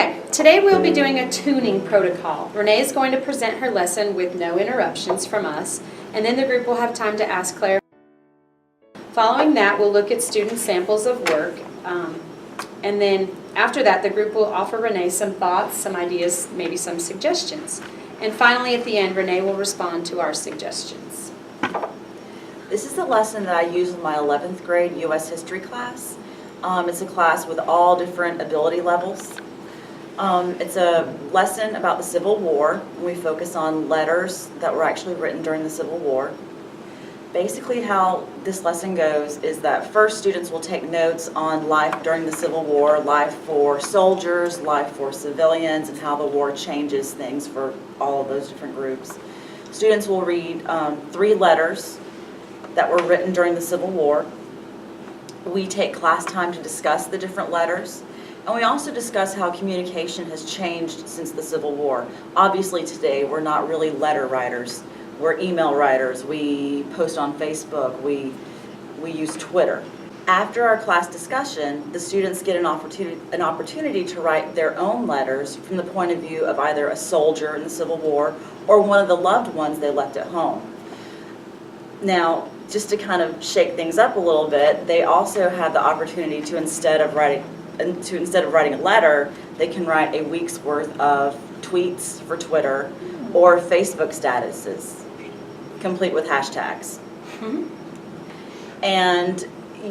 Okay, today we'll be doing a tuning protocol. Renee is going to present her lesson with no interruptions from us, and then the group will have time to ask Claire. Following that, we'll look at student samples of work, and then after that, the group will offer Renee some thoughts, some ideas, maybe some suggestions. And finally, at the end, Renee will respond to our suggestions. This is a lesson that I use in my 11th grade U.S. history class. It's a class with all different ability levels. It's a lesson about the Civil War. We focus on letters that were actually written during the Civil War. Basically how this lesson goes is that first students will take notes on life during the Civil War, life for soldiers, life for civilians, and how the war changes things for all of those different groups. Students will read 3 letters that were written during the Civil War. We take class time to discuss the different letters, and we also discuss how communication has changed since the Civil War. Obviously today we're not really letter writers. We're email writers, we post on Facebook, we use Twitter. After our class discussion, the students get an opportunity to write their own letters from the point of view of either a soldier in the Civil War or one of the loved ones they left at home. Now, just to kind of shake things up a little bit, they also have the opportunity to instead of writing a letter, they can write a week's worth of tweets for Twitter or Facebook statuses, complete with hashtags. Mm-hmm. And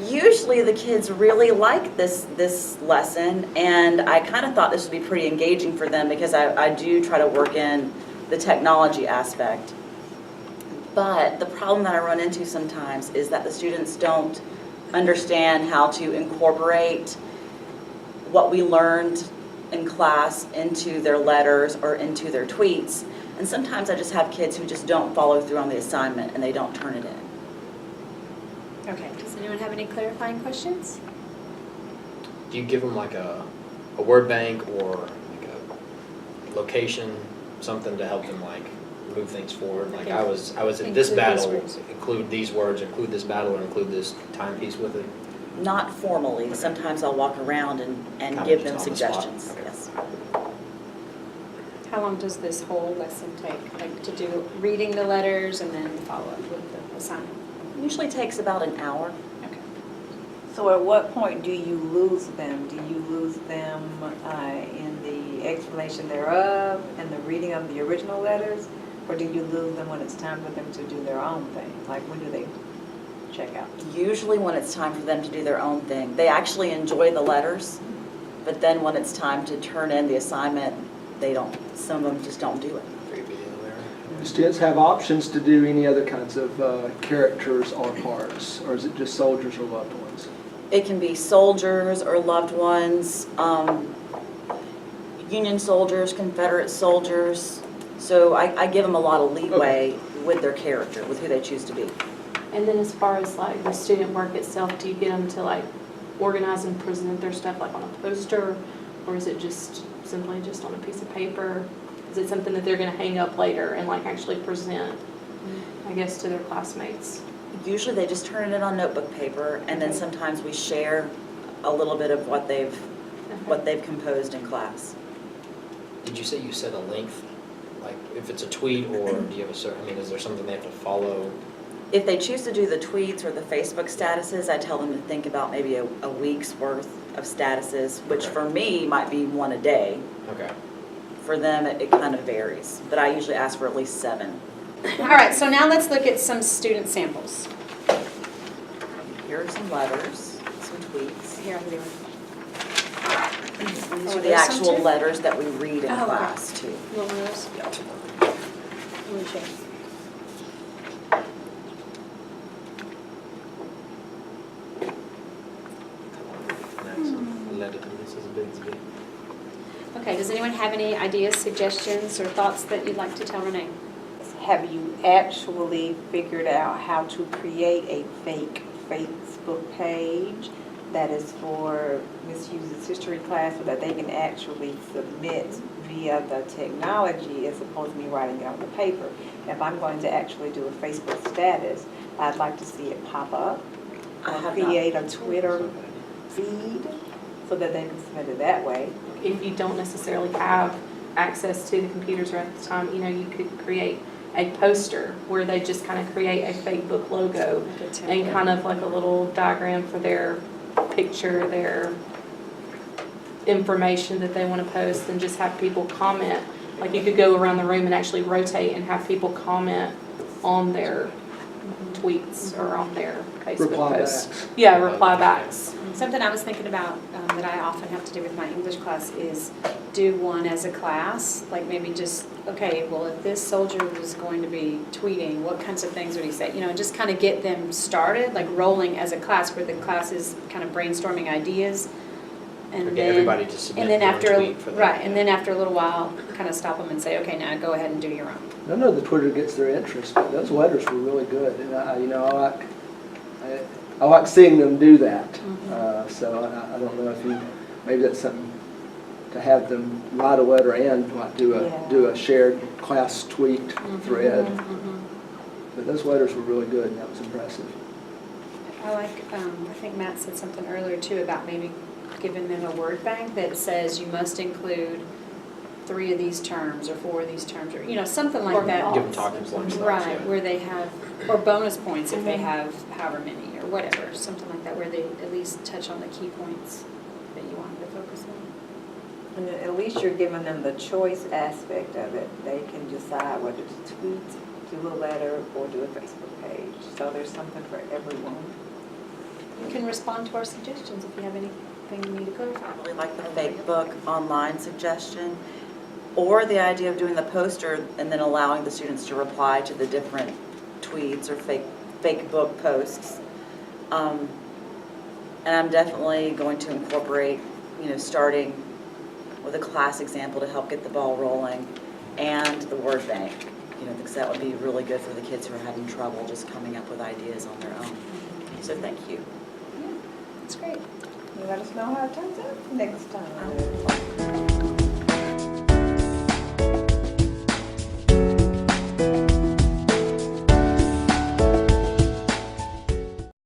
usually the kids really like this lesson, and I kind of thought this would be pretty engaging for them because I do try to work in the technology aspect. But the problem that I run into sometimes is that the students don't understand how to incorporate what we learned in class into their letters or into their tweets. And sometimes I just have kids who just don't follow through on the assignment and they don't turn it in. Okay, does anyone have any clarifying questions? Do you give them like a word bank or like a location, something to help them like move things forward? Like I was in this battle, include these words, include this battle, or include this timepiece with it? Not formally. Okay. Sometimes I'll walk around and give them suggestions. Okay. Yes. How long does this whole lesson take, like to do reading the letters and then follow up with the assignment? Usually takes about an hour. Okay. So at what point do you lose them? Do you lose them in the explanation thereof and the reading of the original letters? Or do you lose them when it's time for them to do their own thing? Like when do they check out? Usually when it's time for them to do their own thing. They actually enjoy the letters, but then when it's time to turn in the assignment, they don't. Some of them just don't do it. Do students have options to do any other kinds of characters or parts, or is it just soldiers or loved ones? It can be soldiers or loved ones, Union soldiers, Confederate soldiers. So I give them a lot of leeway with their character, with who they choose to be. And then as far as like the student work itself, do you get them to like organize and present their stuff like on a poster, or is it just simply just on a piece of paper? Is it something that they're going to hang up later and like actually present, I guess, to their classmates? Usually they just turn it in on notebook paper, and then sometimes we share a little bit of what they've composed in class. Did you say you set a length? Like if it's a tweet, or do you have a certain, I mean, is there something they have to follow? If they choose to do the tweets or the Facebook statuses, I tell them to think about maybe a week's worth of statuses, which for me might be 1 a day. Okay. For them, it kind of varies, but I usually ask for at least 7. All right, so now let's look at some student samples. Here are some letters, some tweets. Here, I'll do it. These are the actual letters that we read in class, too. You want one of those? Yeah. Let me check. Okay, does anyone have any ideas, suggestions, or thoughts that you'd like to tell Renee? Have you actually figured out how to create a fake Facebook page that is for Miss Hughes' history class so that they can actually submit via the technology as opposed to me writing it on the paper? If I'm going to actually do a Facebook status, I'd like to see it pop up. Or create a Twitter feed so that they can submit it that way. If you don't necessarily have access to the computers right at the time, you could create a poster where they just kind of create a fake book logo and kind of like a little diagram for their picture, their information that they want to post, and just have people comment. Like you could go around the room and actually rotate and have people comment on their tweets or on their Facebook Reply posts. backs. Yeah, reply backs. Something I was thinking about that I often have to do with my English class is do one as a class, like maybe just, okay, well, if this soldier was going to be tweeting, what kinds of things would he say? Just kind of get them started, like rolling as a class where the class is kind of brainstorming ideas. And Or get then, everybody to submit and then their after, tweet for that. right, and then after a little while, kind of stop them and say, okay, now go ahead and do your own. I know the Twitter gets their interest, but those letters were really good, and I like seeing them do that. So I don't know if maybe that's something to have them write a letter and like do a shared class tweet thread. But those letters were really good, and that was impressive. I think Matt said something earlier too about maybe giving them a word bank that says you must include 3 of these terms or 4 of these terms, or something like that. Give them talking points. Right, Yeah. where they have, or bonus points if they have however many or whatever, something like that, where they at least touch on the key points that you want them to focus on. And at least you're giving them the choice aspect of it. They can decide whether to tweet, do a letter, or do a Facebook page. So there's something for everyone. You can respond to our suggestions if you have anything you need to clarify. I really like the fake book online suggestion, or the idea of doing the poster and then allowing the students to reply to the different tweets or fake book posts. And I'm definitely going to incorporate, starting with a class example to help get the ball rolling, and the word bank, because that would be really good for the kids who are having trouble just coming up with ideas on their own. So thank you. That's great. You let us know how it turns out next time.